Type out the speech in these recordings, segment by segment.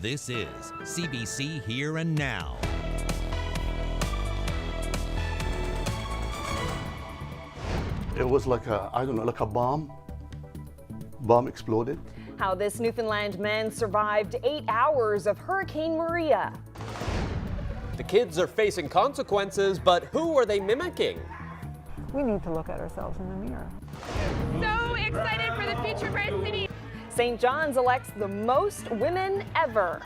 This is CBC Here and Now. It was like a, I don't know, like a bomb. Bomb exploded. How this Newfoundland man survived 8 hours of Hurricane Maria. The kids are facing consequences, but who are they mimicking? We need to look at ourselves in the mirror. So excited for the future bright city. St. John's elects the most women ever.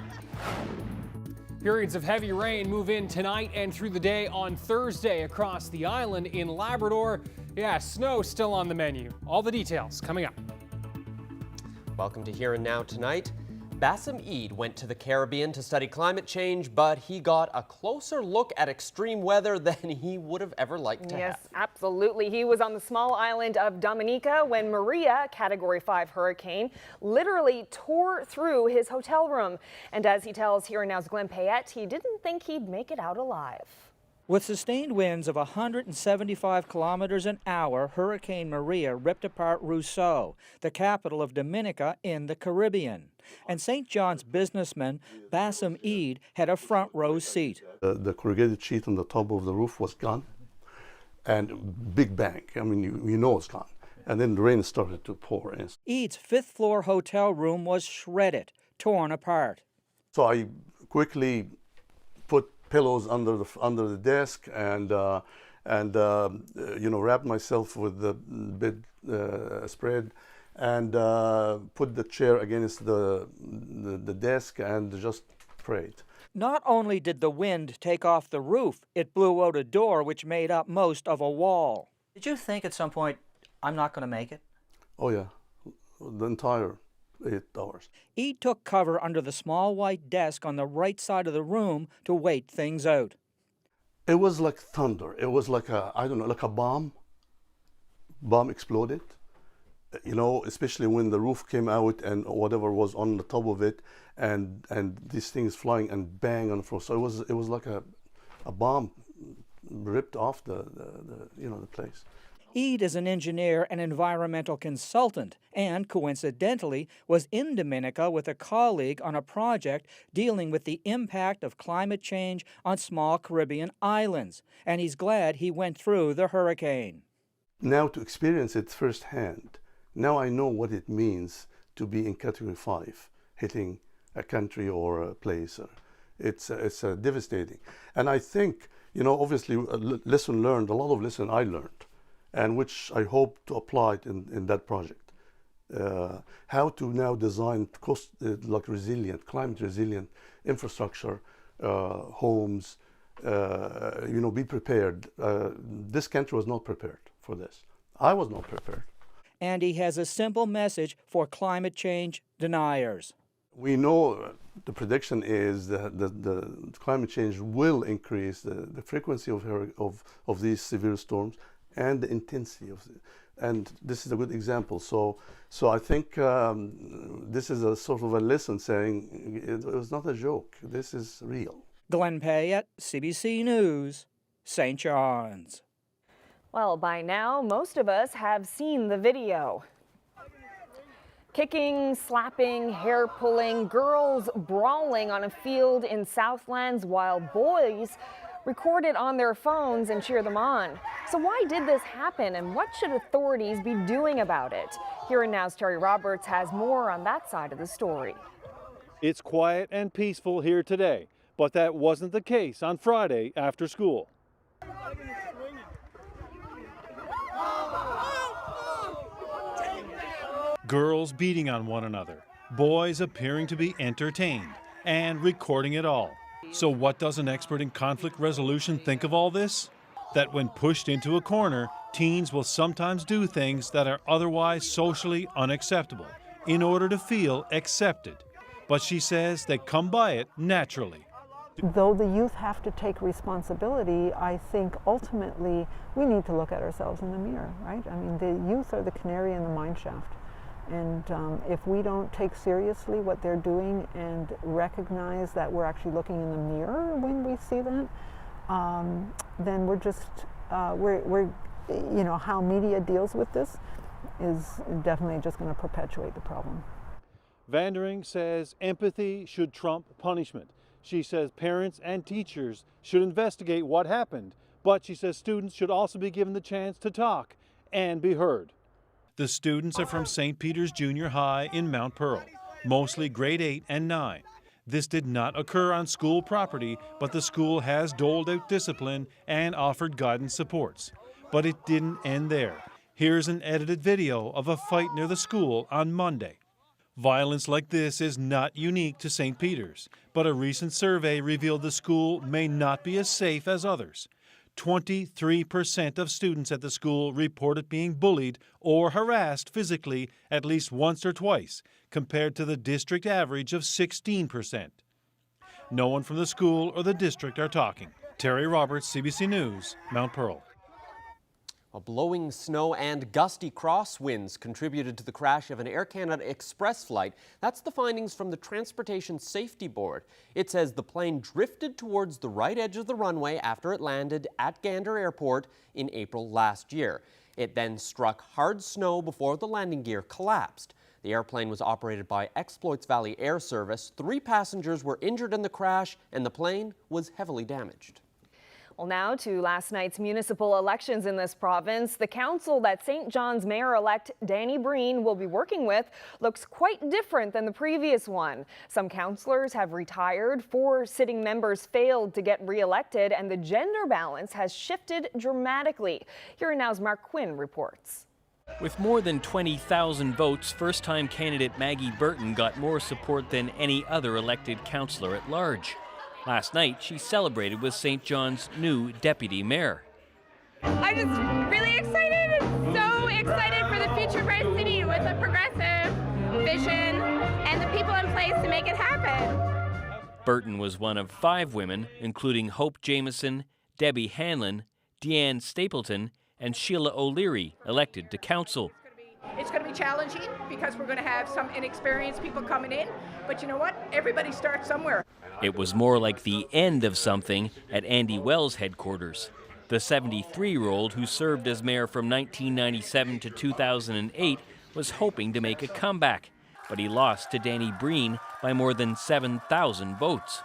Periods of heavy rain move in tonight and through the day on Thursday across the island in Labrador. Yeah, snow still on the menu. All the details coming up. Welcome to Here and Now tonight. Bassem Eid went to the Caribbean to study climate change, but he got a closer look at extreme weather than he would have ever liked to have. Yes, absolutely. He was on the small island of Dominica when Maria, Category 5 hurricane, literally tore through his hotel room. And as he tells Here and Now's Glenn Payette, he didn't think he'd make it out alive. With sustained winds of 175 kilometers an hour, Hurricane Maria ripped apart Roseau, the capital of Dominica in the Caribbean. And St. John's businessman Bassem Eid had a front row seat. The corrugated sheet on the top of the roof was gone, and big bang. I mean, you know it's gone. And then the rain started to pour in. Eid's fifth-floor hotel room was shredded, torn apart. So I quickly put pillows under the desk and wrapped myself with the bed spread and put the chair against the desk and just prayed. Not only did the wind take off the roof, it blew out a door which made up most of a wall. Did you think at some point, I'm not going to make it? Oh yeah, the entire 8 hours. Eid took cover under the small white desk on the right side of the room to wait things out. It was like thunder. It was like a, I don't know, like a bomb. Bomb exploded. You know, especially when the roof came out and whatever was on the top of it, and these things flying and bang on the floor. So it was like a bomb ripped off the place. Eid is an engineer and environmental consultant and, coincidentally, was in Dominica with a colleague on a project dealing with the impact of climate change on small Caribbean islands. And he's glad he went through the hurricane. Now to experience it firsthand, now I know what it means to be in Category 5, hitting a country or a place. It's devastating. And I think, obviously, a lesson learned, a lot of lesson I learned, and which I hope to apply in that project. How to now design climate resilient infrastructure, homes, be prepared. This country was not prepared for this. I was not prepared. And he has a simple message for climate change deniers. We know the prediction is that the climate change will increase the frequency of these severe storms and the intensity of it. And this is a good example. So I think this is a sort of a lesson saying it was not a joke. This is real. Glenn Payette, CBC News, St. John's. Well, by now, most of us have seen the video. Kicking, slapping, hair pulling, girls brawling on a field in Southlands while boys record it on their phones and cheer them on. So why did this happen and what should authorities be doing about it? Here and Now's Terry Roberts has more on that side of the story. It's quiet and peaceful here today, but that wasn't the case on Friday after school. Girls beating on one another, boys appearing to be entertained, and recording it all. So what does an expert in conflict resolution think of all this? That when pushed into a corner, teens will sometimes do things that are otherwise socially unacceptable in order to feel accepted. But she says they come by it naturally. Though the youth have to take responsibility, I think ultimately we need to look at ourselves in the mirror, right? I mean, the youth are the canary in the mine shaft. And if we don't take seriously what they're doing and recognize that we're actually looking in the mirror when we see that, then we're just, how media deals with this is definitely just going to perpetuate the problem. Vandering says empathy should trump punishment. She says parents and teachers should investigate what happened, but she says students should also be given the chance to talk and be heard. The students are from St. Peter's Junior High in Mount Pearl, mostly grade 8 and 9. This did not occur on school property, but the school has doled out discipline and offered guidance supports. But it didn't end there. Here's an edited video of a fight near the school on Monday. Violence like this is not unique to St. Peter's, but a recent survey revealed the school may not be as safe as others. 23% of students at the school reported being bullied or harassed physically at least once or twice, compared to the district average of 16%. No one from the school or the district are talking. Terry Roberts, CBC News, Mount Pearl. Well, blowing snow and gusty crosswinds contributed to the crash of an Air Canada Express flight. That's the findings from the Transportation Safety Board. It says the plane drifted towards the right edge of the runway after it landed at Gander Airport in April last year. It then struck hard snow before the landing gear collapsed. The airplane was operated by Exploits Valley Air Service. 3 passengers were injured in the crash, and the plane was heavily damaged. Well, now to last night's municipal elections in this province. The council that St. John's Mayor-elect Danny Breen will be working with looks quite different than the previous one. Some councillors have retired, 4 sitting members failed to get re-elected, and the gender balance has shifted dramatically. Here Now's Mark Quinn reports. With more than 20,000 votes, first-time candidate Maggie Burton got more support than any other elected councillor at large. Last night, she celebrated with St. John's new deputy mayor. I'm just really excited, so excited for the future of our city with a progressive vision and the people in place to make it happen. Burton was one of 5 women, including Hope Jameson, Debbie Hanlon, Deanne Stapleton, and Sheila O'Leary, elected to council. It's going to be challenging because we're going to have some inexperienced people coming in, but you know what? Everybody starts somewhere. It was more like the end of something at Andy Wells' headquarters. The 73-year-old who served as mayor from 1997 to 2008 was hoping to make a comeback, but he lost to Danny Breen by more than 7,000 votes.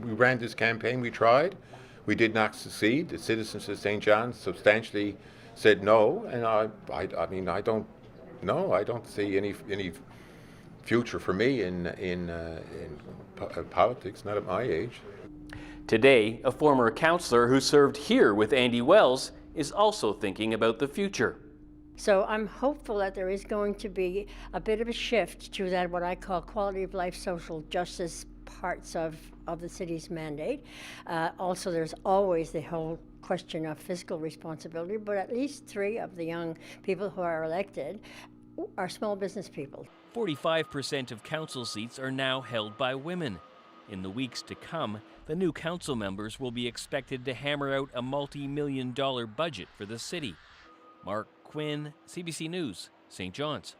We ran this campaign, we tried. We did not succeed. The citizens of St. John's substantially said no, and I mean, I don't see any future for me in politics, not at my age. Today, a former councillor who served here with Andy Wells is also thinking about the future. So I'm hopeful that there is going to be a bit of a shift to that, what I call quality of life, social justice parts of the city's mandate. Also, there's always the whole question of fiscal responsibility, but at least 3 of the young people who are elected are small business people. 45% of council seats are now held by women. In the weeks to come, the new council members will be expected to hammer out a multi-million-dollar budget for the city. Mark Quinn, CBC News, St. John's.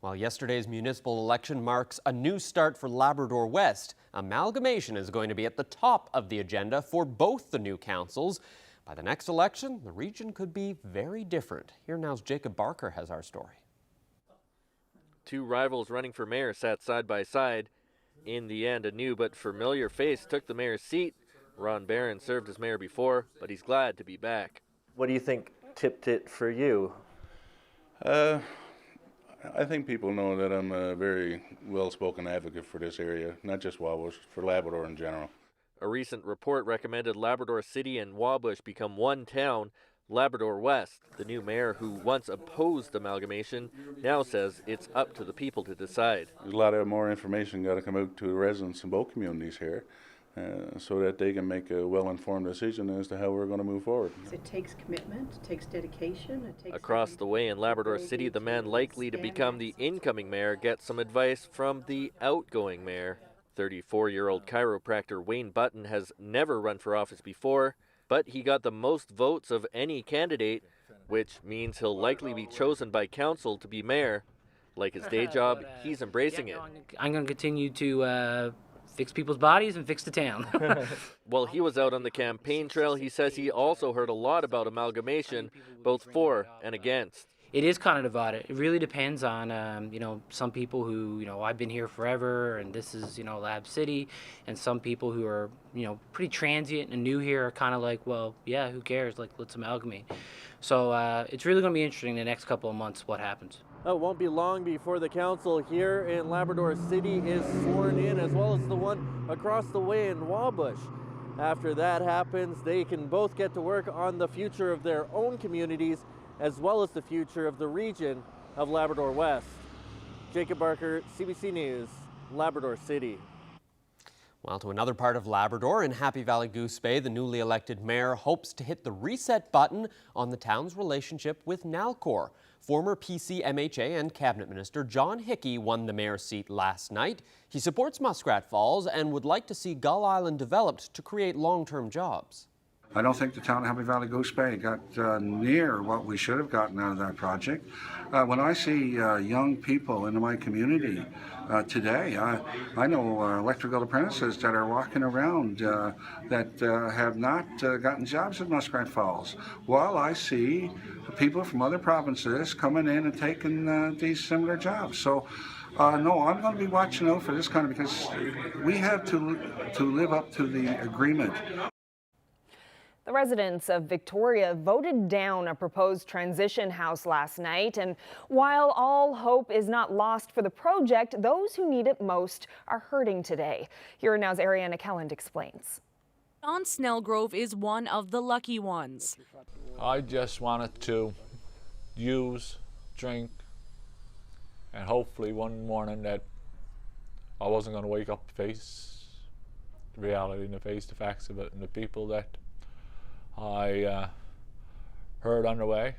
While yesterday's municipal election marks a new start for Labrador West, amalgamation is going to be at the top of the agenda for both the new councils. By the next election, the region could be very different. Here Now's Jacob Barker has our story. 2 rivals running for mayor sat side by side. In the end, a new but familiar face took the mayor's seat. Ron Barron served as mayor before, but he's glad to be back. What do you think tipped it for you? I think people know that I'm a very well-spoken advocate for this area, not just Wabush, for Labrador in general. A recent report recommended Labrador City and Wabush become one town. Labrador West, the new mayor who once opposed amalgamation, now says it's up to the people to decide. There's a lot of more information got to come out to the residents in both communities here so that they can make a well-informed decision as to how we're going to move forward. It takes commitment, it takes dedication. It takes Across the way in Labrador City, the man likely to become the incoming mayor gets some advice from the outgoing mayor. 34-year-old chiropractor Wayne Button has never run for office before, but he got the most votes of any candidate, which means he'll likely be chosen by council to be mayor. Like his day job, he's embracing it. I'm going to continue to fix people's bodies and fix the town. While he was out on the campaign trail, he says he also heard a lot about amalgamation, both for and against. It is kind of divided. It really depends on, you know, some people who, you know, I've been here forever and this is, you know, Lab City, and some people who are, you know, pretty transient and new here are kind of like, well, yeah, who cares? Like, let's amalgamate. So it's really going to be interesting the next couple of months what happens. It won't be long before the council here in Labrador City is sworn in, as well as the one across the way in Wabush. After that happens, they can both get to work on the future of their own communities, as well as the future of the region of Labrador West. Jacob Barker, CBC News, Labrador City. Well, to another part of Labrador, in Happy Valley Goose Bay, the newly elected mayor hopes to hit the reset button on the town's relationship with Nalcor. Former PC MHA and Cabinet Minister John Hickey won the mayor's seat last night. He supports Muskrat Falls and would like to see Gull Island developed to create long-term jobs. I don't think the town of Happy Valley Goose Bay got near what we should have gotten out of that project. When I see young people in my community today, I know electrical apprentices that are walking around that have not gotten jobs at Muskrat Falls, while I see people from other provinces coming in and taking these similar jobs. So no, I'm going to be watching out for this kind of, because we have to live up to the agreement. The residents of Victoria voted down a proposed transition house last night, and while all hope is not lost for the project, those who need it most are hurting today. Here Now's Ariana Kelland explains. John Snellgrove is one of the lucky ones. I just wanted to use, drink, and hopefully one morning that I wasn't going to wake up, face the reality and face the facts of it, and the people that I heard on the way.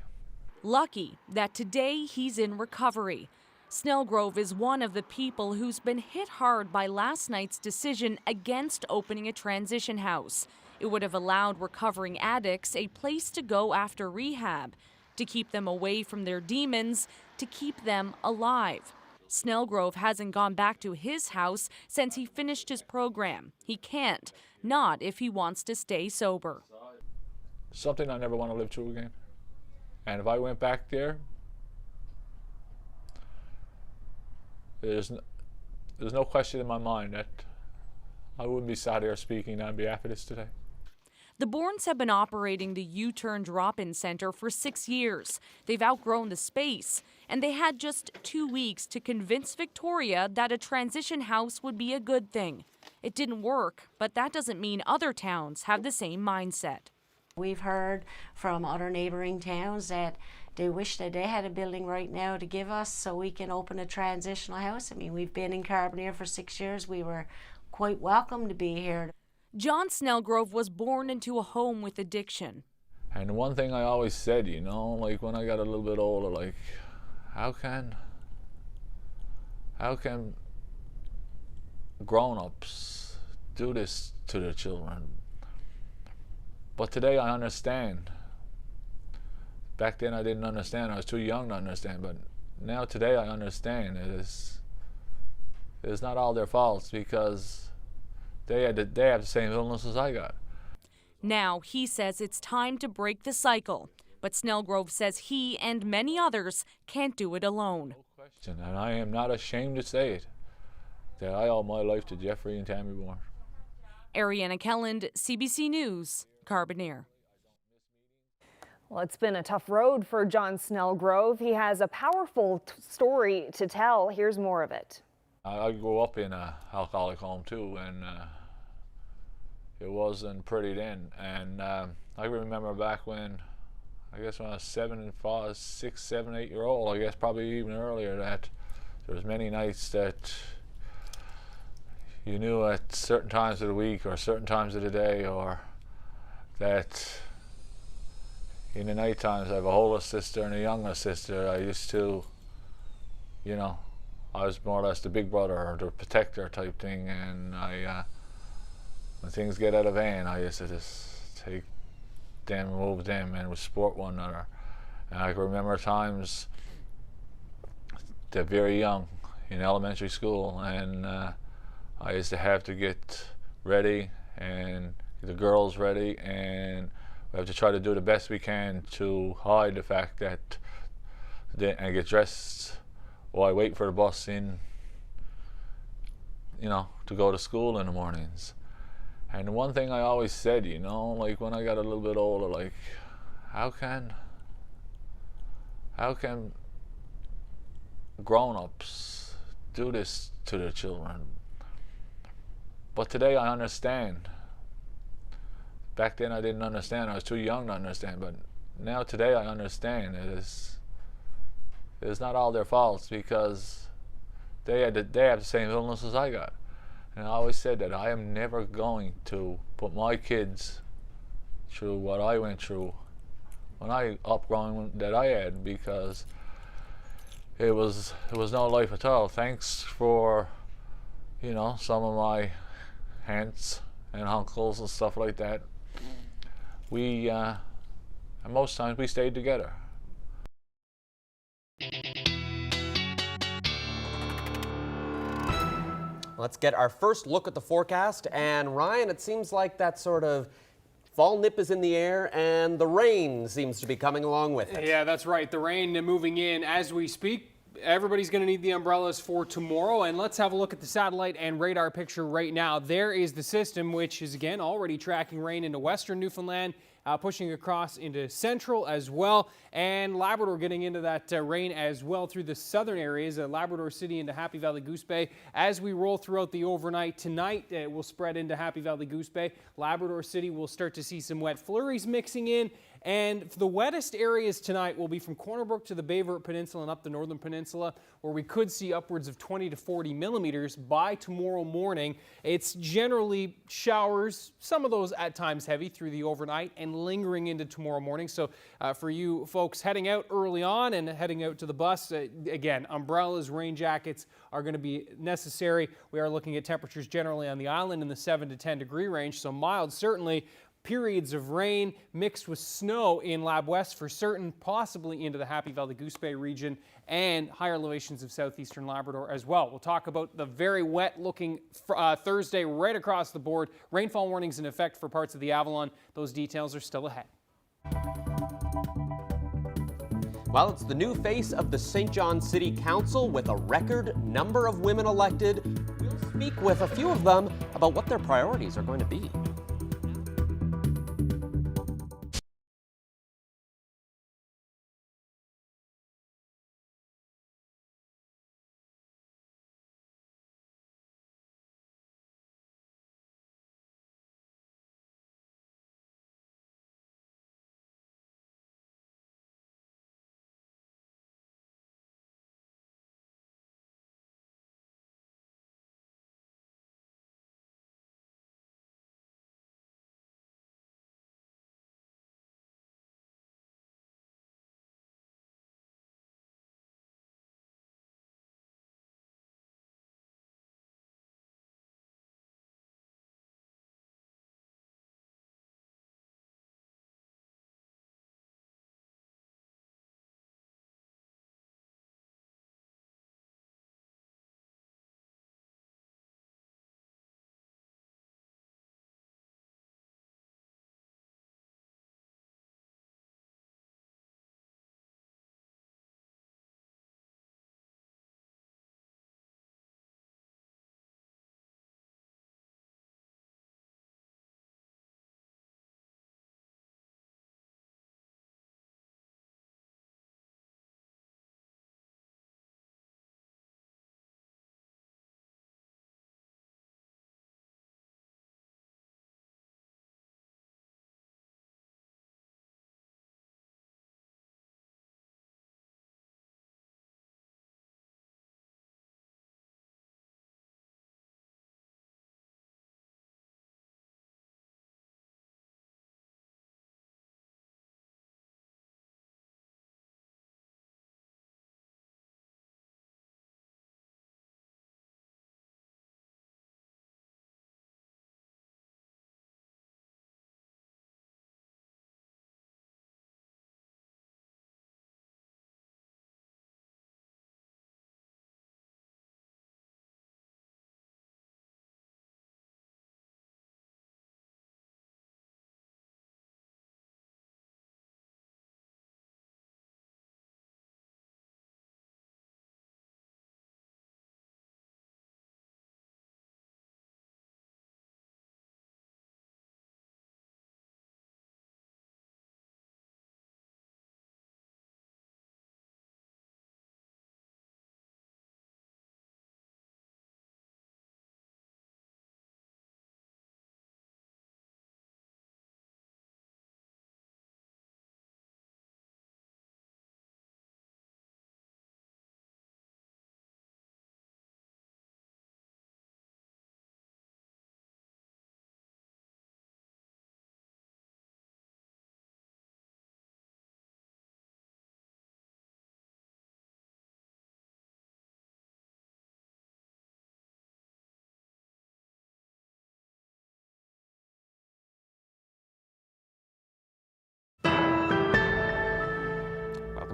Lucky that today he's in recovery. Snellgrove is one of the people who's been hit hard by last night's decision against opening a transition house. It would have allowed recovering addicts a place to go after rehab, to keep them away from their demons, to keep them alive. Snellgrove hasn't gone back to his house since he finished his program. He can't, not if he wants to stay sober. Something I never want to live through again. And if I went back there, there's no question in my mind that I wouldn't be sat here speaking on behalf of this today. The Bournes have been operating the U-Turn drop-in center for 6 years. They've outgrown the space, and they had just 2 weeks to convince Victoria that a transition house would be a good thing. It didn't work, but that doesn't mean other towns have the same mindset. We've heard from other neighbouring towns that they wish that they had a building right now to give us so we can open a transitional house. I mean, we've been in Carbonear for 6 years. We were quite welcome to be here. John Snellgrove was born into a home with addiction. And one thing I always said, you know, like when I got a little bit older, like, how can grown-ups do this to their children? But today I understand. Back then I didn't understand. I was too young to understand. But now today I understand. It's not all their faults, because they have the same illness as I got. Now he says it's time to break the cycle. But Snellgrove says he and many others can't do it alone. No question, and I am not ashamed to say it, that I owe my life to Jeffrey and Tammy Bourne. Ariana Kelland, CBC News, Carbonear. Well, it's been a tough road for John Snellgrove. He has a powerful story to tell. Here's more of it. I grew up in an alcoholic home too, and it wasn't pretty then. And I remember back when, I guess when I was 6, 7, 8 year old, I guess probably even earlier, that there was many nights that you knew at certain times of the week or certain times of the day, or that in the night times I have a older sister and a younger sister. I used to, you know, I was more or less the big brother or the protector type thing, and when things get out of hand, I used to just take them and move them and would support one another. And I can remember times they're very young in elementary school, and I used to have to get ready and get the girls ready, and we have to try to do the best we can to hide the fact that and get dressed while I wait for the bus in, you know, to go to school in the mornings. And the one thing I always said, you know, like when I got a little bit older, like how can grown-ups do this to their children? But today I understand. Back then I didn't understand. I was too young to understand. But now today I understand. It's not all their faults, because they have the same illness as I got. And I always said that I am never going to put my kids through what I went through when I upbringing that I had, because it was no life at all. Thanks for, you know, some of my aunts and uncles and stuff like that. We and most times we stayed together. Let's get our first look at the forecast. And Ryan, it seems like that sort of fall nip is in the air and the rain seems to be coming along with it. Yeah, that's right. The rain moving in as we speak. Everybody's going to need the umbrellas for tomorrow. And let's have a look at the satellite and radar picture right now. There is the system, which is again already tracking rain into western Newfoundland, pushing across into central as well, and Labrador getting into that rain as well through the southern areas, Labrador City into Happy Valley Goose Bay. As we roll throughout the overnight tonight, it will spread into Happy Valley Goose Bay. Labrador City will start to see some wet flurries mixing in, and the wettest areas tonight will be from Corner Brook to the Bayvert Peninsula and up the Northern Peninsula, where we could see upwards of 20 to 40 millimeters by tomorrow morning. It's generally showers, some of those at times heavy through the overnight and lingering into tomorrow morning. So for you folks heading out early on and heading out to the bus, again, umbrellas, rain jackets are going to be necessary. We are looking at temperatures generally on the island in the 7 to 10 degree range, so mild certainly. Periods of rain mixed with snow in Lab West for certain, possibly into the Happy Valley Goose Bay region and higher elevations of southeastern Labrador as well. We'll talk about the very wet looking Thursday right across the board. Rainfall warnings in effect for parts of the Avalon. Those details are still ahead. Well, it's the new face of the St. John City Council with a record number of women elected. We'll speak with a few of them about what their priorities are going to be.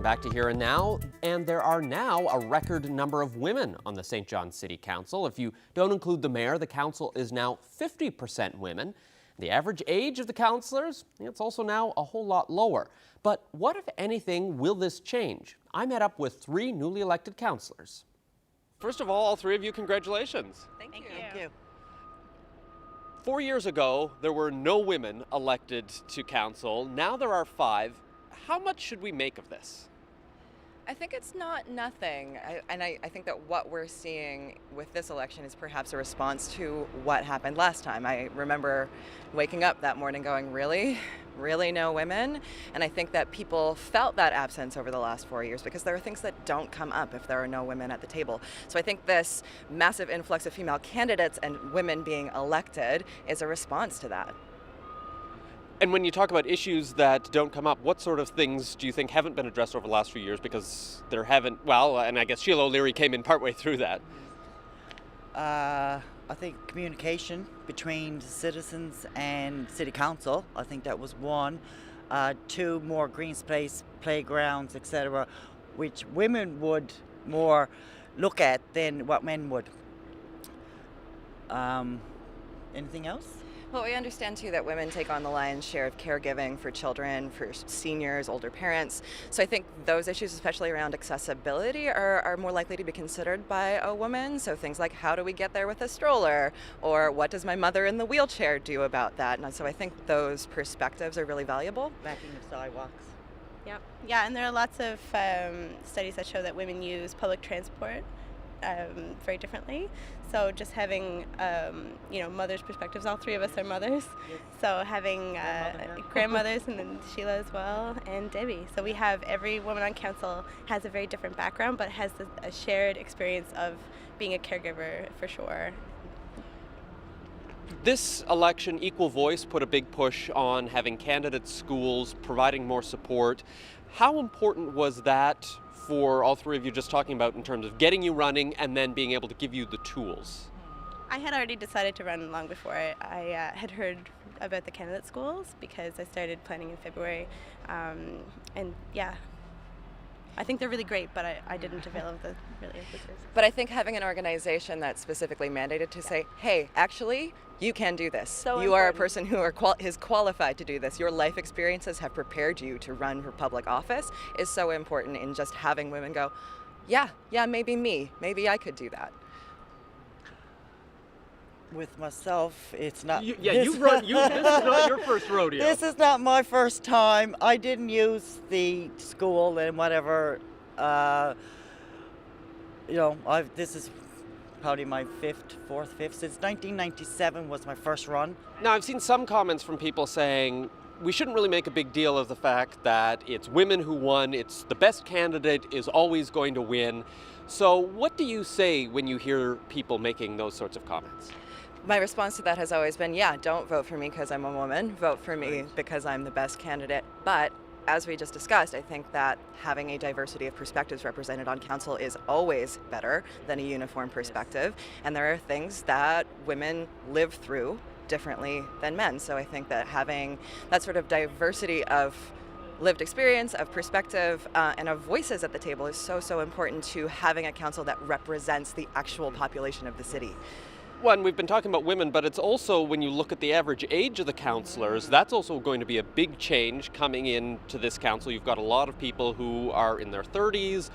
Back to Here and Now, and there are now a record number of women on the St. John City Council. If you don't include the mayor, the council is now 50% women. The average age of the councillors, it's also now a whole lot lower. But what, if anything, will this change? I met up with 3 newly elected councillors. First of all 3 of you, congratulations. Thank you. 4 years ago, there were no women elected to council. Now there are 5. How much should we make of this? I think it's not nothing. I think that what we're seeing with this election is perhaps a response to what happened last time. I remember waking up that morning going, really no women? And I think that people felt that absence over the last 4 years because there are things that don't come up if there are no women at the table. So I think this massive influx of female candidates and women being elected is a response to that. And when you talk about issues that don't come up, what sort of things do you think haven't been addressed over the last few years because there haven't, well, and I guess Sheila O'Leary came in partway through that. I think communication between citizens and city council, I think that was one. 2, more green space, playgrounds, etc., which women would more look at than what men would. Anything else? Well, we understand too that women take on the lion's share of caregiving for children, for seniors, older parents. So I think those issues, especially around accessibility, are more likely to be considered by a woman. So things like, how do we get there with a stroller? Or what does my mother in the wheelchair do about that? And so I think those perspectives are really valuable. Backing of sidewalks. Yep. Yeah, and there are lots of studies that show that women use public transport very differently. So just having, mothers' perspectives, all 3 of us are mothers. Yes. So having grandmothers and then Sheila as well and Debbie. So we have every woman on council has a very different background but has a shared experience of being a caregiver for sure. This election, Equal Voice put a big push on having candidates, schools, providing more support. How important was that for all 3 of you, just talking about in terms of getting you running and then being able to give you the tools? I had already decided to run long before I had heard about the candidate schools because I started planning in February. And yeah, I think they're really great, but I didn't avail of the really emphasis. But I think having an organization that's specifically mandated to say, hey, actually, you can do this. So you are a person who is qualified to do this. Your life experiences have prepared you to run for public office is so important in just having women go, yeah, maybe me. Maybe I could do that. With myself, it's not. You've run. This is not your first rodeo. This is not my first time. I didn't use the school and whatever. This is probably my 4th, 5th. Since 1997 was my first run. Now, I've seen some comments from people saying we shouldn't really make a big deal of the fact that it's women who won. It's the best candidate is always going to win. So what do you say when you hear people making those sorts of comments? My response to that has always been, yeah, don't vote for me because I'm a woman. Vote for me because I'm the best candidate. But as we just discussed, I think that having a diversity of perspectives represented on council is always better than a uniform perspective. And there are things that women live through differently than men. So I think that having that sort of diversity of lived experience, of perspective, and of voices at the table is so important to having a council that represents the actual population of the city. Well, and we've been talking about women, but it's also, when you look at the average age of the councillors, that's also going to be a big change coming into this council. You've got a lot of people who are in their 30s.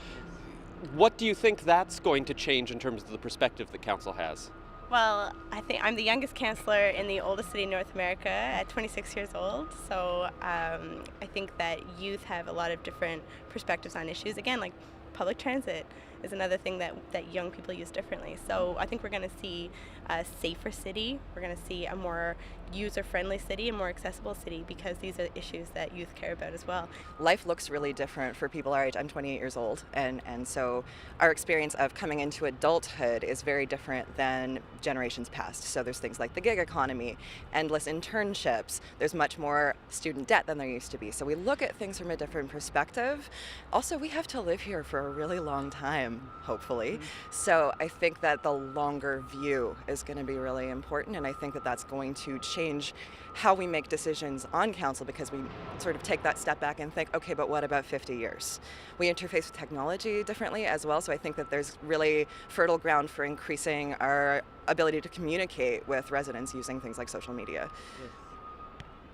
What do you think that's going to change in terms of the perspective the council has? Well, I think I'm the youngest councillor in the oldest city in North America at 26 years old. So I think that youth have a lot of different perspectives on issues. Again, like public transit is another thing that young people use differently. So I think we're going to see a safer city. We're going to see a more user-friendly city, a more accessible city, because these are issues that youth care about as well. Life looks really different for people our age. I'm 28 years old, and so our experience of coming into adulthood is very different than generations past. So there's things like the gig economy, endless internships. There's much more student debt than there used to be. So we look at things from a different perspective. Also, we have to live here for a really long time. time, hopefully. So I think that the longer view is going to be really important, and I think that that's going to change how we make decisions on council, because we sort of take that step back and think, okay, but what about 50 years? We interface with technology differently as well, so I think that there's really fertile ground for increasing our ability to communicate with residents using things like social media.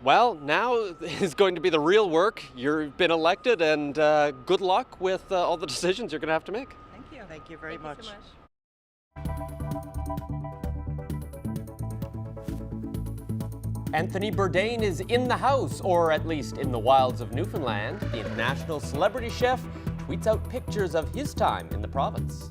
Well, now is going to be the real work. You've been elected, and good luck with all the decisions you're going to have to make. Thank you. Thank you very much. So much. Anthony Bourdain is in the house, or at least in the wilds of Newfoundland. The international celebrity chef tweets out pictures of his time in the province.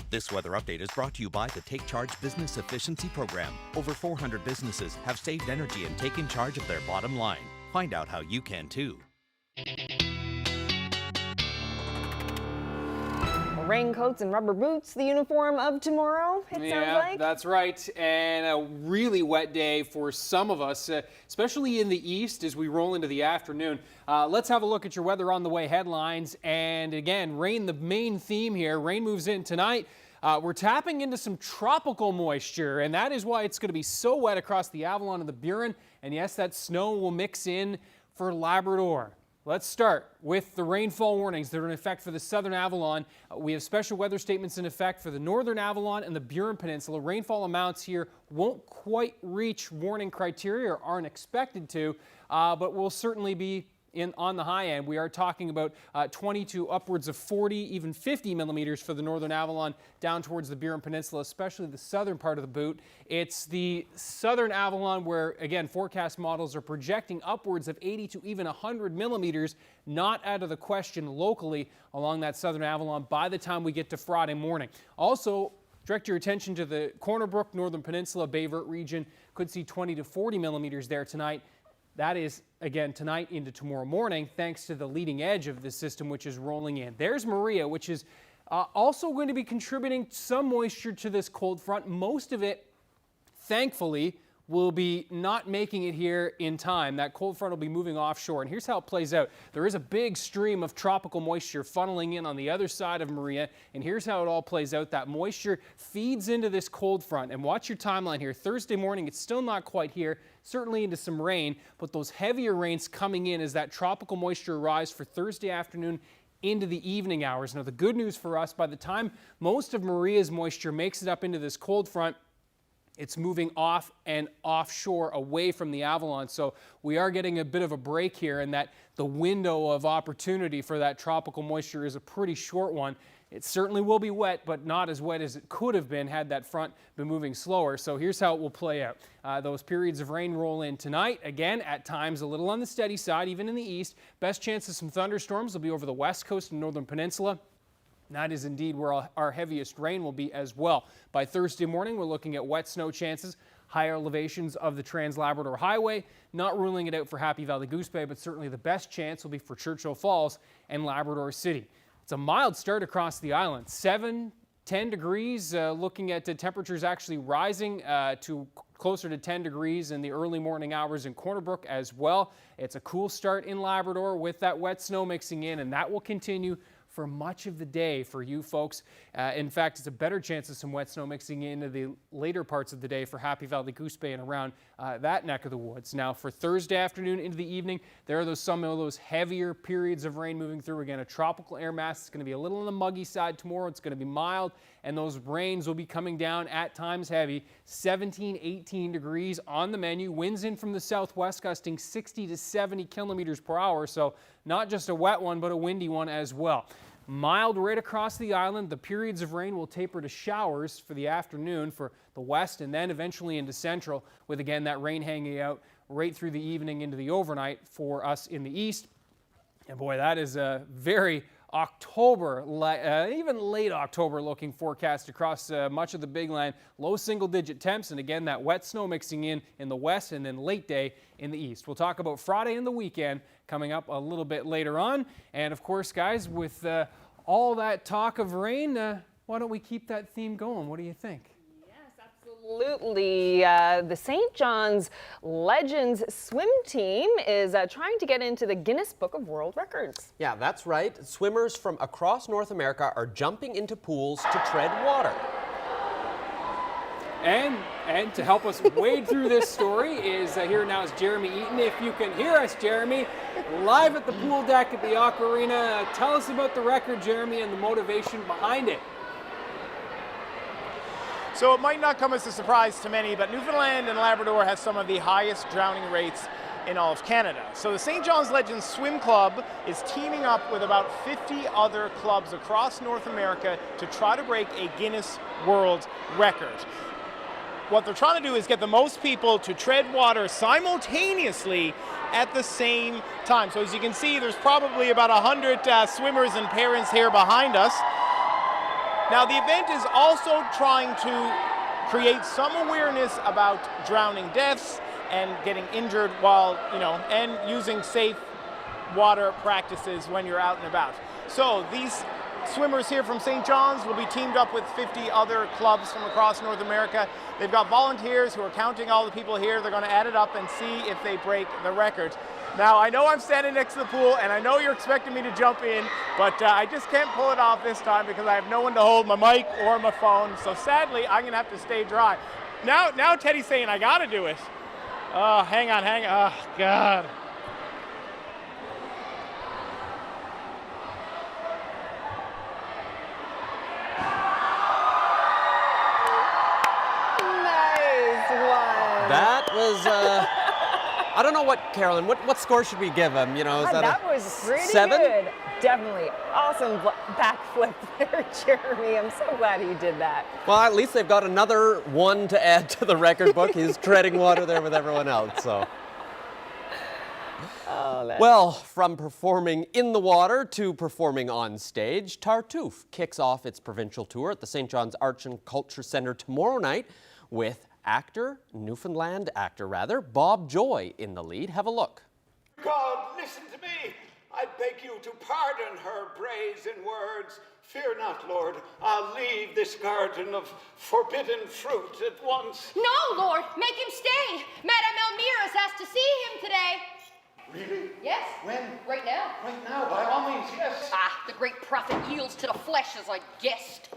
This weather update is brought to you by the Take Charge Business Efficiency Program. Over 400 businesses have saved energy and taken charge of their bottom line. Find out how you can too. Raincoats and rubber boots, the uniform of tomorrow, it sounds like. That's right. And a really wet day for some of us, especially in the east as we roll into the afternoon. Let's have a look at your weather on the way headlines. And again, rain, the main theme here. Rain moves in tonight. We're tapping into some tropical moisture, and that is why it's going to be so wet across the Avalon and the Burin. And yes, that snow will mix in for Labrador. Let's start with the rainfall warnings that are in effect for the Southern Avalon. We have special weather statements in effect for the Northern Avalon and the Burin Peninsula. Rainfall amounts here won't quite reach warning criteria or aren't expected to, but will certainly be on the high end. We are talking about 20 to upwards of 40, even 50 millimeters for the Northern Avalon down towards the Burin Peninsula, especially the southern part of the boot. It's the Southern Avalon where, again, forecast models are projecting upwards of 80 to even 100 millimeters, not out of the question locally along that Southern Avalon by the time we get to Friday morning. Also, direct your attention to the Corner Brook, Northern Peninsula, Bayvert region. Could see 20 to 40 millimeters there tonight. That is, again, tonight into tomorrow morning, thanks to the leading edge of this system, which is rolling in. There's Maria, which is also going to be contributing some moisture to this cold front. Most of it, thankfully, will be not making it here in time. That cold front will be moving offshore. And here's how it plays out. There is a big stream of tropical moisture funneling in on the other side of Maria. And here's how it all plays out. That moisture feeds into this cold front. And watch your timeline here. Thursday morning, it's still not quite here. Certainly into some rain. But those heavier rains coming in as that tropical moisture arrives for Thursday afternoon into the evening hours. Now, the good news for us, by the time most of Maria's moisture makes it up into this cold front, it's moving off and offshore away from the Avalon. So we are getting a bit of a break here, and that the window of opportunity for that tropical moisture is a pretty short one. It certainly will be wet, but not as wet as it could have been had that front been moving slower. So here's how it will play out. Those periods of rain roll in tonight. Again, at times a little on the steady side, even in the east. Best chance of some thunderstorms will be over the west coast and Northern Peninsula. That is indeed where our heaviest rain will be as well. By Thursday morning, we're looking at wet snow chances, higher elevations of the Trans-Labrador Highway. Not ruling it out for Happy Valley Goose Bay, but certainly the best chance will be for Churchill Falls and Labrador City. It's a mild start across the island. 7, 10 degrees, looking at the temperatures actually rising to closer to 10 degrees in the early morning hours in Corner Brook as well. It's a cool start in Labrador with that wet snow mixing in, and that will continue for much of the day for you folks. In fact, it's a better chance of some wet snow mixing into the later parts of the day for Happy Valley Goose Bay and around that neck of the woods. Now, for Thursday afternoon into the evening, there are some of those heavier periods of rain moving through. Again, a tropical air mass. It's going to be a little on the muggy side tomorrow. It's going to be mild, and those rains will be coming down at times heavy. 17, 18 degrees on the menu. Winds in from the southwest gusting 60 to 70 kilometers per hour. So not just a wet one, but a windy one as well. Mild right across the island. The periods of rain will taper to showers for the afternoon for the west and then eventually into central, with again that rain hanging out right through the evening into the overnight for us in the east. And boy, that is a very October, even late October looking forecast across much of the big land. Low single-digit temps, and again that wet snow mixing in the west and then late day in the east. We'll talk about Friday and the weekend coming up a little bit later on. And of course, guys, with all that talk of rain, why don't we keep that theme going? What do you think? Absolutely. The St. John's Legends swim team is trying to get into the Guinness Book of World Records. Yeah, that's right. Swimmers from across North America are jumping into pools to tread water. And to help us wade through this story is here now is Jeremy Eaton. If you can hear us, Jeremy, live at the pool deck at the Aqua Arena. Tell us about the record, Jeremy, and the motivation behind it. So it might not come as a surprise to many, but Newfoundland and Labrador has some of the highest drowning rates in all of Canada. So the St. John's Legends Swim Club is teaming up with about 50 other clubs across North America to try to break a Guinness World Record. What they're trying to do is get the most people to tread water simultaneously at the same time. So as you can see, there's probably about 100 swimmers and parents here behind us. Now, the event is also trying to create some awareness about drowning deaths and getting injured while, and using safe water practices when you're out and about. So these swimmers here from St. John's will be teamed up with 50 other clubs from across North America. They've got volunteers who are counting all the people here. They're going to add it up and see if they break the record. Now, I know I'm standing next to the pool, and I know you're expecting me to jump in, but I just can't pull it off this time because I have no one to hold my mic or my phone. So sadly, I'm going to have to stay dry. Now Teddy's saying I got to do it. Oh, hang on. Oh, God. I don't know what, Carolyn, what score should we give him? You know, is that was pretty 7? good. Definitely. Awesome backflip there, Jeremy. I'm so glad he did that. Well, at least they've got another one to add to the record book. He's treading water there with everyone else, so. Well, from performing in the water to performing on stage, Tartuffe kicks off its provincial tour at the St. John's Arts and Culture Centre tomorrow night with Newfoundland actor, Bob Joy in the lead. Have a look. God, listen to me. I beg you to pardon her brazen words. Fear not, Lord. I'll leave this garden of forbidden fruit at once. No, Lord, make him stay. Madame Elmira has asked to see him today. Really? Yes. When? Right now. Right now, by all means, yes. Ah, the great prophet yields to the flesh as I guessed.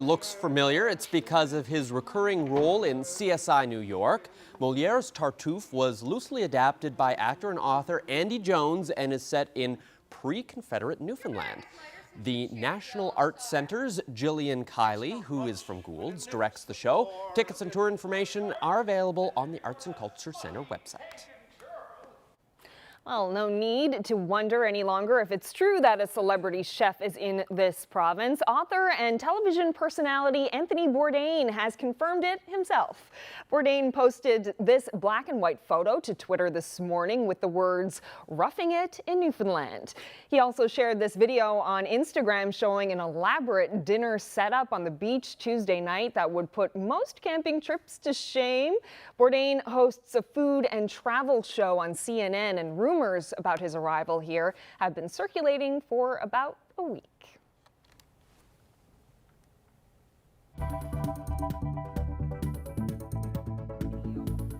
Looks familiar. It's because of his recurring role in CSI New York. Moliere's Tartuffe was loosely adapted by actor and author Andy Jones and is set in pre-Confederate Newfoundland. The National Arts Centre's Jillian Kiley, who is from Gould's, directs the show. Tickets and tour information are available on the Arts and Culture Centre website. Well, no need to wonder any longer if it's true that a celebrity chef is in this province. Author and television personality Anthony Bourdain has confirmed it himself. Bourdain posted this black and white photo to Twitter this morning with the words, "Roughing it in Newfoundland." He also shared this video on Instagram showing an elaborate dinner setup on the beach Tuesday night that would put most camping trips to shame. Bourdain hosts a food and travel show on CNN, and rumors about his arrival here have been circulating for about a week.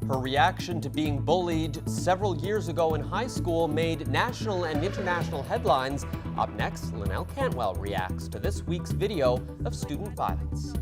Her reaction to being bullied several years ago in high school made national and international headlines. Up next, Linnell Cantwell reacts to this week's video of student violence.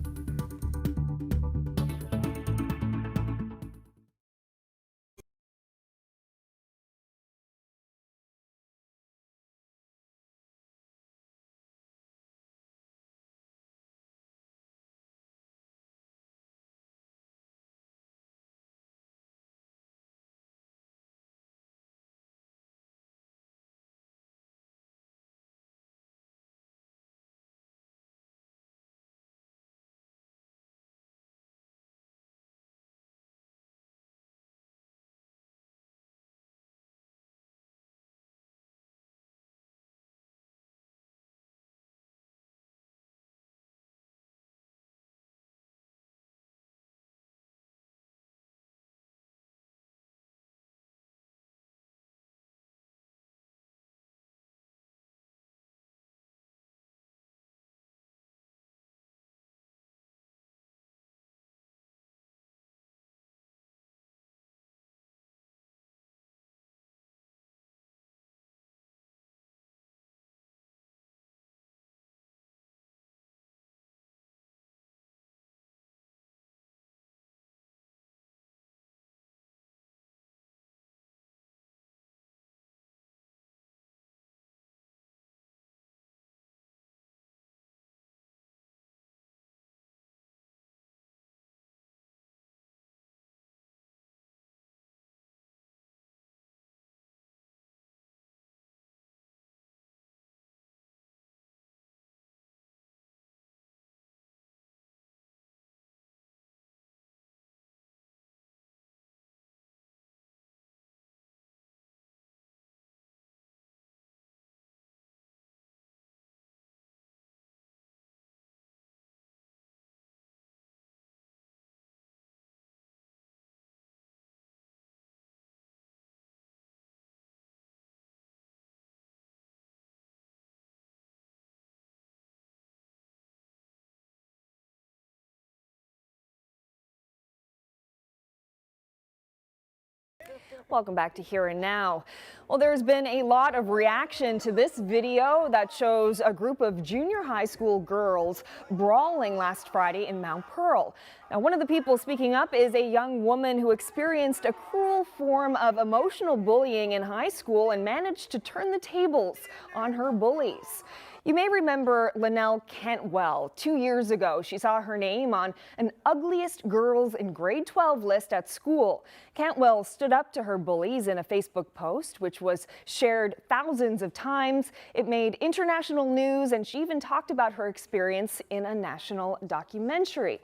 Welcome back to Here and Now. Well, there's been a lot of reaction to this video that shows a group of junior high school girls brawling last Friday in Mount Pearl. Now, one of the people speaking up is a young woman who experienced a cruel form of emotional bullying in high school and managed to turn the tables on her bullies. You may remember Linnell Cantwell. 2 years ago, she saw her name on an ugliest girls in grade 12 list at school. Cantwell stood up to her bullies in a Facebook post, which was shared thousands of times. It made international news, and she even talked about her experience in a national documentary.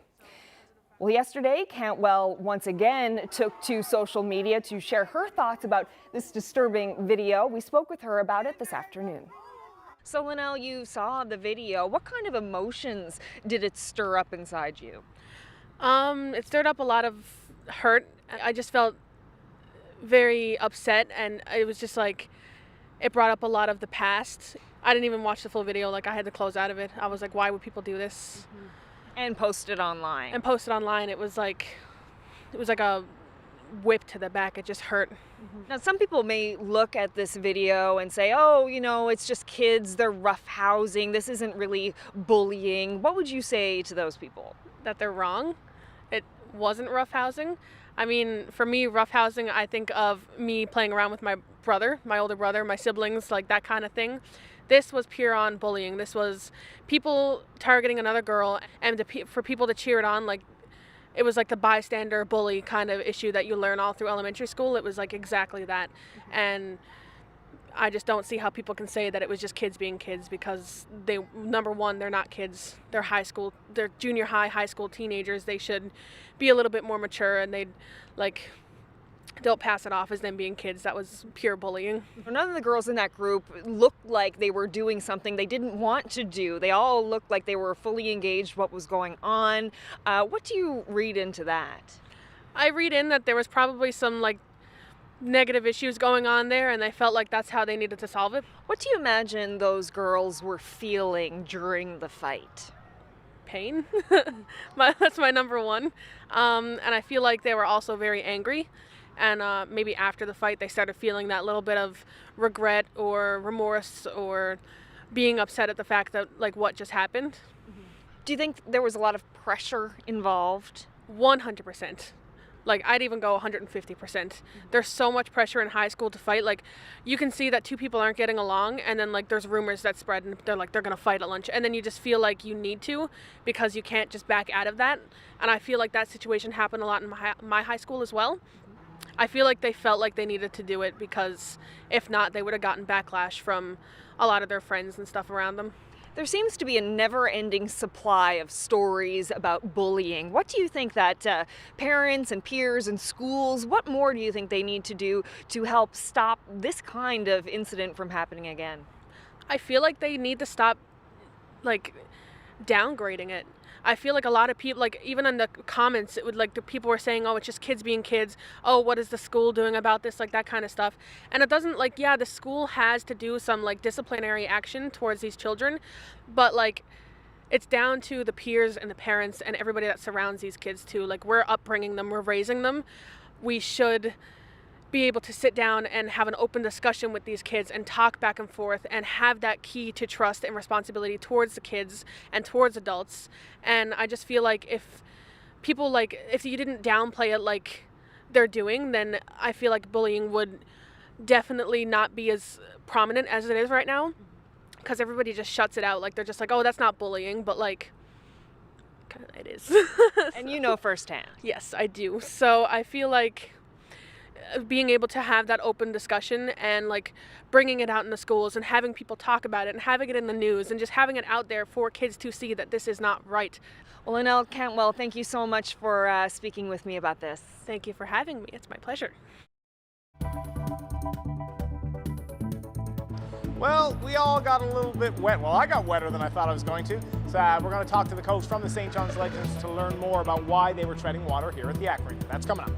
Well, yesterday, Cantwell once again took to social media to share her thoughts about this disturbing video. We spoke with her about it this afternoon. So, Linnell, you saw the video. What kind of emotions did it stir up inside you? It stirred up a lot of hurt. I just felt very upset, and it was just like, it brought up a lot of the past. I didn't even watch the full video. Like, I had to close out of it. I was like, why would people do this? And post it online. And post it online. It was like a whip to the back. It just hurt. Now, some people may look at this video and say, oh, you know, it's just kids, they're roughhousing, this isn't really bullying. What would you say to those people? That they're wrong. It wasn't roughhousing. I mean, for me, roughhousing, I think of me playing around with my brother, my older brother, my siblings, like that kind of thing. This was pure on bullying. This was people targeting another girl, and for people to cheer it on, like, it was like the bystander bully kind of issue that you learn all through elementary school. It was like exactly that. And I just don't see how people can say that it was just kids being kids, because they, number one, they're not kids. They're they're junior high school teenagers. They should be a little bit more mature, and don't pass it off as them being kids. That was pure bullying. None of the girls in that group looked like they were doing something they didn't want to do. They all looked like they were fully engaged what was going on. What do you read into that? I read in that there was probably some like negative issues going on there, and they felt like that's how they needed to solve it. What do you imagine those girls were feeling during the fight? Pain. That's my number one. And I feel like they were also very angry. And maybe after the fight, they started feeling that little bit of regret or remorse or being upset at the fact that, like, what just happened. Do you think there was a lot of pressure involved? 100%. Like, I'd even go 150%. There's so much pressure in high school to fight. Like, you can see that two people aren't getting along, and then, like, there's rumors that spread, and they're like, they're going to fight at lunch. And then you just feel like you need to, because you can't just back out of that. And I feel like that situation happened a lot in my high school as well. I feel like they felt like they needed to do it, because if not, they would have gotten backlash from a lot of their friends and stuff around them. There seems to be a never-ending supply of stories about bullying. What do you think that parents and peers and schools, what more do you think they need to do to help stop this kind of incident from happening again? I feel like they need to stop, like, downgrading it. I feel like a lot of people, like, even in the comments, it would, like, the people were saying, oh, it's just kids being kids. Oh, what is the school doing about this? Like, that kind of stuff. And it doesn't, like, yeah, the school has to do some, like, disciplinary action towards these children. But, like, it's down to the peers and the parents and everybody that surrounds these kids, too. Like, we're upbringing them. We're raising them. We should be able to sit down and have an open discussion with these kids and talk back and forth and have that key to trust and responsibility towards the kids and towards adults. And I just feel like if people, like, if you didn't downplay it like they're doing, then I feel like bullying would definitely not be as prominent as it is right now, because everybody just shuts it out. Like, they're just like, oh, that's not bullying, but, like, it is. And you know firsthand. Yes, I do. So I feel like being able to have that open discussion and, like, bringing it out in the schools and having people talk about it and having it in the news and just having it out there for kids to see that this is not right. Well, Linnell Cantwell, thank you so much for speaking with me about this. Thank you for having me. It's my pleasure. Well, we all got a little bit wet. Well, I got wetter than I thought I was going to. So we're going to talk to the coach from the St. John's Legends to learn more about why they were treading water here at the Acme. That's coming up.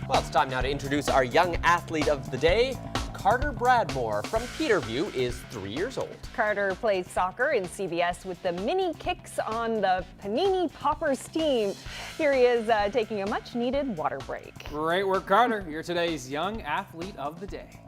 Well, it's time now to introduce our young athlete of the day. Carter Bradmore from Peterview is 3 years old. Carter plays soccer in CBS with the mini kicks on the Panini Poppers team. Here he is taking a much-needed water break. Great work, Carter. You're today's young athlete of the day.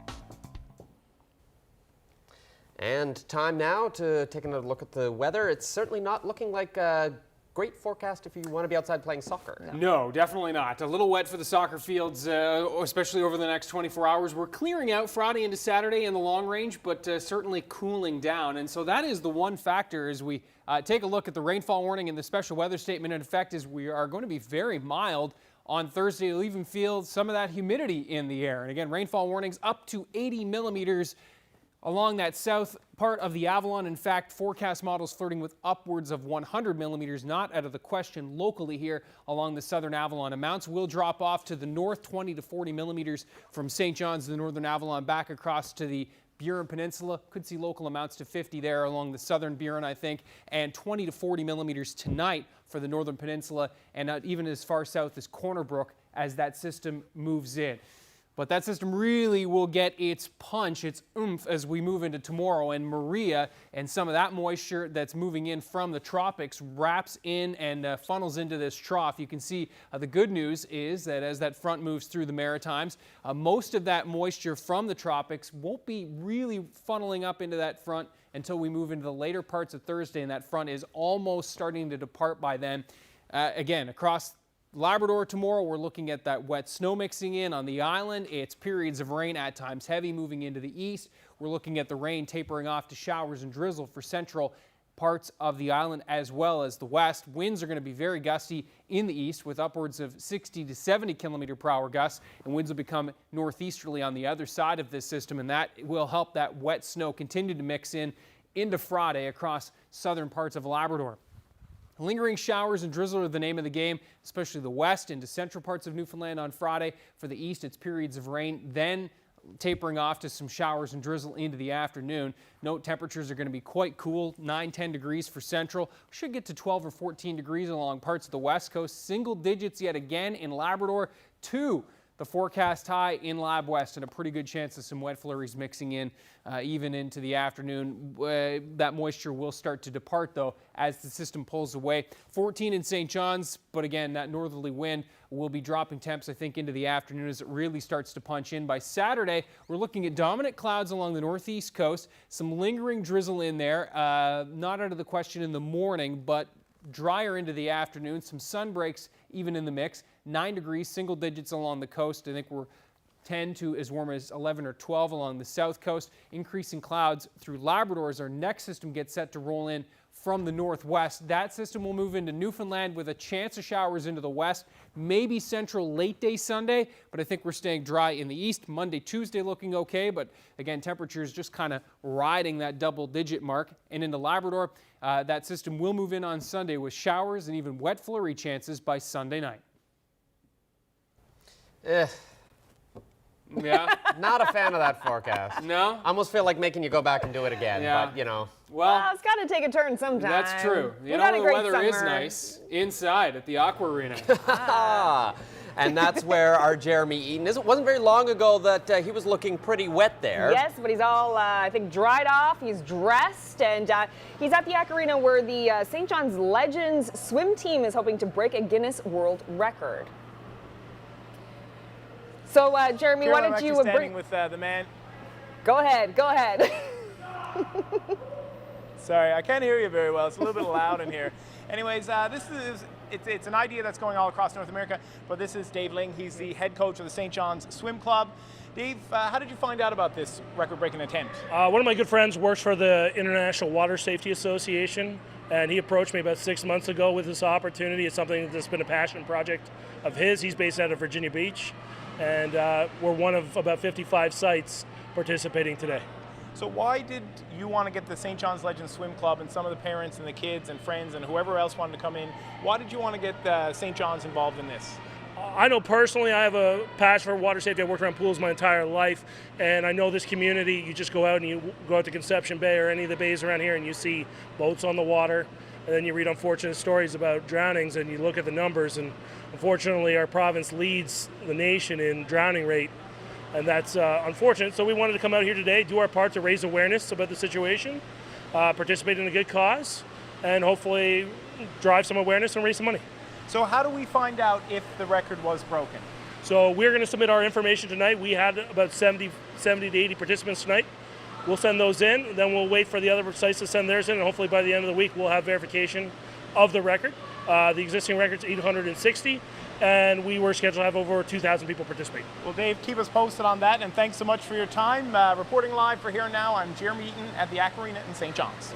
And time now to take another look at the weather. It's certainly not looking like a great forecast if you want to be outside playing soccer. No, definitely not. A little wet for the soccer fields, especially over the next 24 hours. We're clearing out Friday into Saturday in the long range, but certainly cooling down. And so that is the one factor as we take a look at the rainfall warning and the special weather statement in effect is we are going to be very mild on Thursday, leaving field some of that humidity in the air. And again, rainfall warnings up to 80 millimeters along that south part of the Avalon. In fact, forecast models flirting with upwards of 100 millimeters, not out of the question locally here along the southern Avalon. Amounts will drop off to the north, 20 to 40 millimeters from St. John's to the northern Avalon, back across to the Burin Peninsula. Could see local amounts to 50 there along the southern Burin, I think, and 20 to 40 millimeters tonight for the northern peninsula, and even as far south as Corner Brook as that system moves in. But that system really will get its punch, its oomph, as we move into tomorrow. And Maria and some of that moisture that's moving in from the tropics wraps in and funnels into this trough. You can see the good news is that as that front moves through the Maritimes, most of that moisture from the tropics won't be really funneling up into that front until we move into the later parts of Thursday, and that front is almost starting to depart by then. Again, across Labrador tomorrow, we're looking at that wet snow mixing in on the island. It's periods of rain, at times heavy, moving into the east. We're looking at the rain tapering off to showers and drizzle for central parts of the island as well as the west. Winds are going to be very gusty in the east with upwards of 60 to 70 kilometer per hour gusts, and winds will become northeasterly on the other side of this system, and that will help that wet snow continue to mix in into Friday across southern parts of Labrador. Lingering showers and drizzle are the name of the game, especially the west into central parts of Newfoundland on Friday. For the east, it's periods of rain, then tapering off to some showers and drizzle into the afternoon. Note temperatures are going to be quite cool, 9-10 degrees for central. We should get to 12 or 14 degrees along parts of the west coast. Single digits yet again in Labrador. 2 the forecast high in Lab West, and a pretty good chance of some wet flurries mixing in even into the afternoon. That moisture will start to depart, though, as the system pulls away. 14 in St. John's, but again, that northerly wind will be dropping temps, I think, into the afternoon as it really starts to punch in. By Saturday, we're looking at dominant clouds along the northeast coast, some lingering drizzle in there, not out of the question in the morning, but drier into the afternoon, some sun breaks even in the mix. 9 degrees, single digits along the coast. I think we're 10 to as warm as 11 or 12 along the south coast. Increasing clouds through Labrador as our next system gets set to roll in from the northwest. That system will move into Newfoundland with a chance of showers into the west, maybe central late day Sunday, but I think we're staying dry in the east. Monday, Tuesday looking okay, but again, temperatures just kind of riding that double-digit mark. And into Labrador, that system will move in on Sunday with showers and even wet flurry chances by Sunday night. Yeah. Not a fan of that forecast. No? I almost feel like making you go back and do it again, Yeah. but you know. Well, it's got to take a turn sometime. That's true. We You got a know, the great weather is summer. nice inside at the Aqua Arena. And that's where our Jeremy Eaton is. It wasn't very long ago that he was looking pretty wet there. Yes, but he's all, I think, dried off. He's dressed, and he's at the Aqua Arena where the St. John's Legends swim team is hoping to break a Guinness World Record. So, Jeremy, Carolyn, why I'm don't you actually bring... standing with the man. Go ahead, go ahead. Sorry, I can't hear you very well. It's a little bit loud in here. Anyways, it's an idea that's going all across North America, but this is Dave Ling. He's the head coach of the St. John's Swim Club. Dave, how did you find out about this record-breaking attempt? One of my good friends works for the International Water Safety Association, and he approached me about 6 months ago with this opportunity. It's something that's been a passion project of his. He's based out of Virginia Beach, and we're one of about 55 sites participating today. So why did you want to get the St. John's Legends Swim Club and some of the parents and the kids and friends and whoever else wanted to come in, why did you want to get St. John's involved in this? I know personally I have a passion for water safety. I've worked around pools my entire life, and I know this community, you just go out and you go out to Conception Bay or any of the bays around here and you see boats on the water. and then you read unfortunate stories about drownings, and you look at the numbers, and unfortunately our province leads the nation in drowning rate, and that's unfortunate. So we wanted to come out here today, do our part to raise awareness about the situation, participate in a good cause, and hopefully drive some awareness and raise some money. So how do we find out if the record was broken? So we're going to submit our information tonight. We had about 70 to 80 participants tonight. We'll send those in, then we'll wait for the other sites to send theirs in, and hopefully by the end of the week we'll have verification of the record. The existing record's 860, and we were scheduled to have over 2,000 people participate. Well, Dave, keep us posted on that, and thanks so much for your time. Reporting live for Here and Now, I'm Jeremy Eaton at the Ack Arena in St. John's.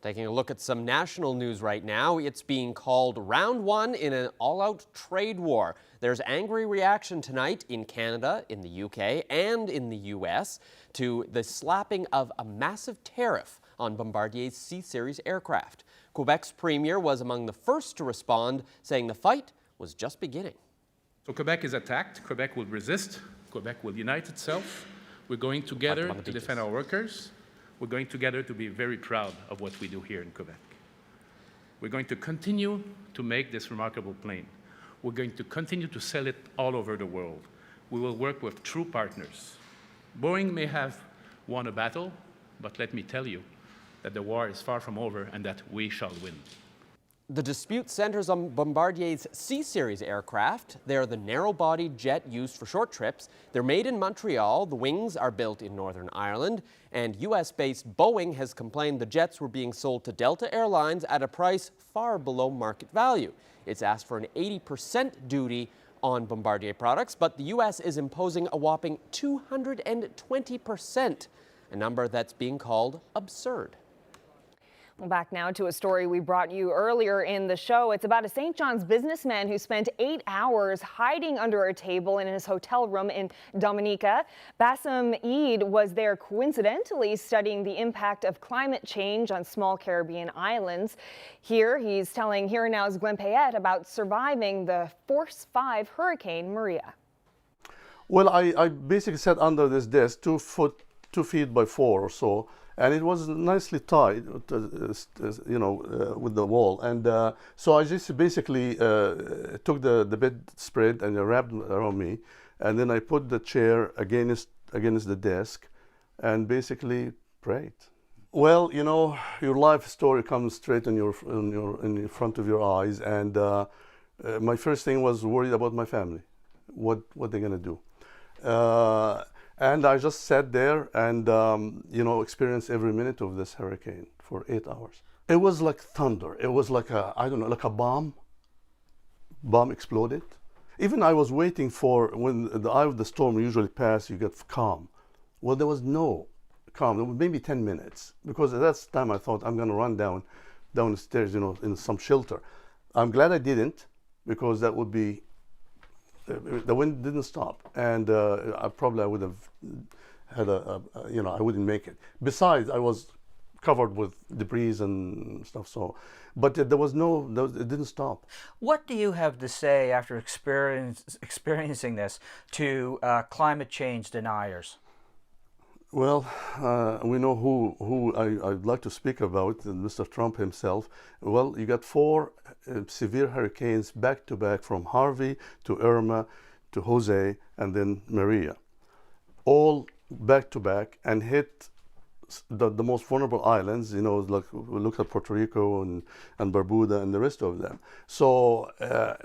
Taking a look at some national news right now, it's being called round one in an all-out trade war. There's angry reaction tonight in Canada, in the UK, and in the US to the slapping of a massive tariff on Bombardier's C-Series aircraft. Quebec's premier was among the first to respond, saying the fight was just beginning. So Quebec is attacked, Quebec will resist, Quebec will unite itself. We're going together to defend our workers. We're going together to be very proud of what we do here in Quebec. We're going to continue to make this remarkable plane. We're going to continue to sell it all over the world. We will work with true partners. Boeing may have won a battle, but let me tell you that the war is far from over and that we shall win. The dispute centers on Bombardier's C-Series aircraft. They're the narrow-bodied jet used for short trips. They're made in Montreal. The wings are built in Northern Ireland. And US-based Boeing has complained the jets were being sold to Delta Airlines at a price far below market value. It's asked for an 80% duty on Bombardier products, but the US is imposing a whopping 220%, a number that's being called absurd. Well, back now to a story we brought you earlier in the show. It's about a St. John's businessman who spent 8 hours hiding under a table in his hotel room in Dominica. Bassem Eid was there coincidentally studying the impact of climate change on small Caribbean islands. Here, he's telling Here Now's Glenn Payette about surviving the Force 5 Hurricane Maria. Well, I basically sat under this desk, 2 feet by 4 or so, and it was nicely tied, with the wall. And so I just basically took the bedspread and I wrapped it around me, and then I put the chair against the desk, and basically prayed. Well, your life story comes straight in front of your eyes, and my first thing was worried about my family, what they're gonna do. And I just sat there and, experienced every minute of this hurricane for 8 hours. It was like thunder. It was like like a bomb. Bomb exploded. Even I was waiting for when the eye of the storm usually passes, you get calm. Well, there was no calm. There was maybe 10 minutes, because at that time I thought I'm going to run down the stairs, in some shelter. I'm glad I didn't, because that would be. The wind didn't stop, and I would have had I wouldn't make it. Besides, I was covered with debris and stuff, so, but it didn't stop. What do you have to say after experiencing this to climate change deniers? Well, we know who I'd like to speak about, Mr. Trump himself. Well, you got 4 severe hurricanes back to back, from Harvey to Irma to Jose and then Maria, all back to back, and hit the most vulnerable islands. Like we look at Puerto Rico and Barbuda and the rest of them. So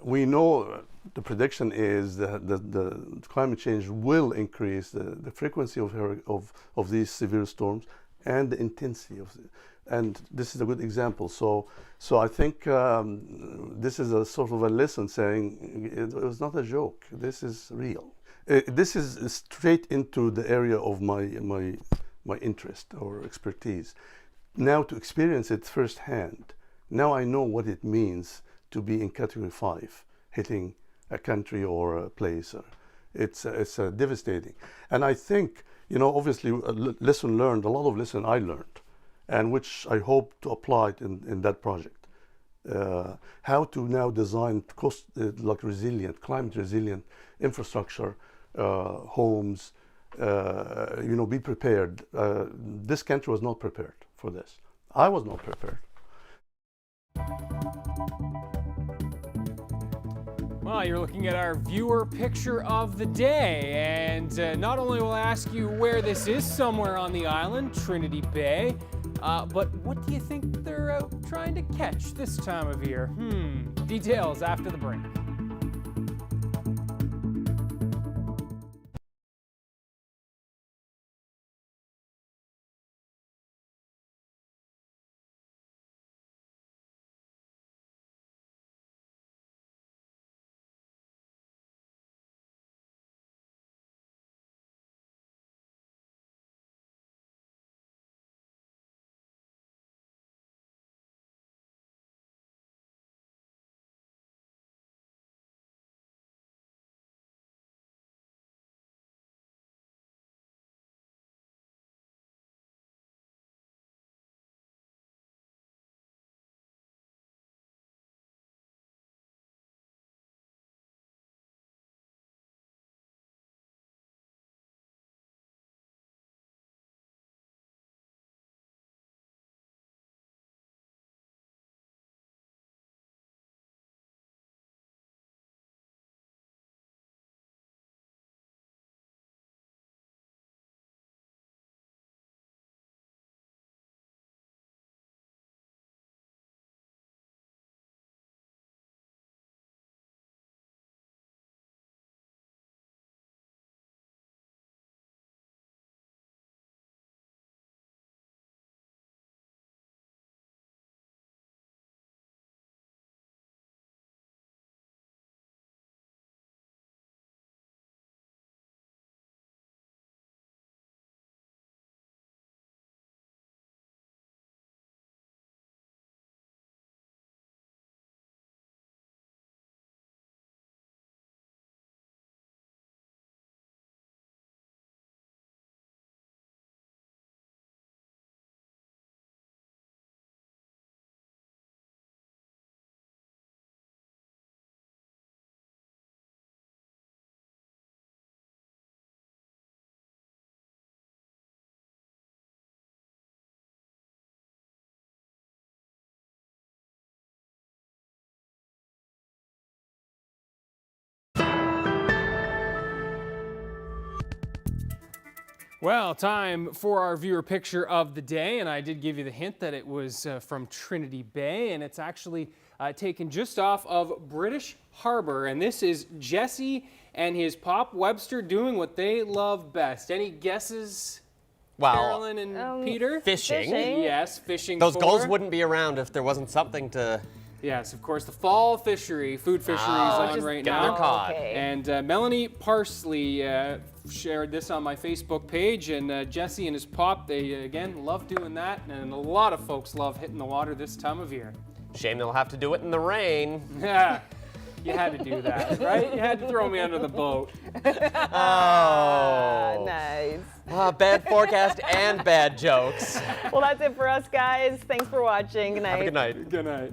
we know the prediction is that the climate change will increase the frequency of these severe storms and the intensity of it. And this is a good example. So I think this is a sort of a lesson saying it was not a joke. This is real. This is straight into the area of my interest or expertise. Now to experience it firsthand, now I know what it means to be in Category 5, hitting a country or a place. It's devastating. And I think, obviously, a lesson learned, a lot of lesson I learned, and which I hope to apply in that project. How to now design climate resilient infrastructure, homes, be prepared. This country was not prepared for this. I was not prepared. Well, you're looking at our viewer picture of the day, and not only will I ask you where this is somewhere on the island, Trinity Bay, but what do you think they're out trying to catch this time of year? Details after the break. Well, time for our viewer picture of the day, and I did give you the hint that it was from Trinity Bay, and it's actually taken just off of British Harbor, and this is Jesse and his Pop Webster doing what they love best. Any guesses, Carolyn and Peter? Fishing. Yes, fishing. Those gulls wouldn't be around if there wasn't something to... Yes, of course, the fall fishery, food fishery is on right now. And Melanie Parsley shared this on my Facebook page, and Jesse and his pop, they again love doing that, and a lot of folks love hitting the water this time of year. Shame they'll have to do it in the rain. Yeah, you had to do that, right? You had to throw me under the boat. Oh. Nice. Bad forecast and bad jokes. Well, that's it for us, guys. Thanks for watching. Good night. Have a good night. Good night.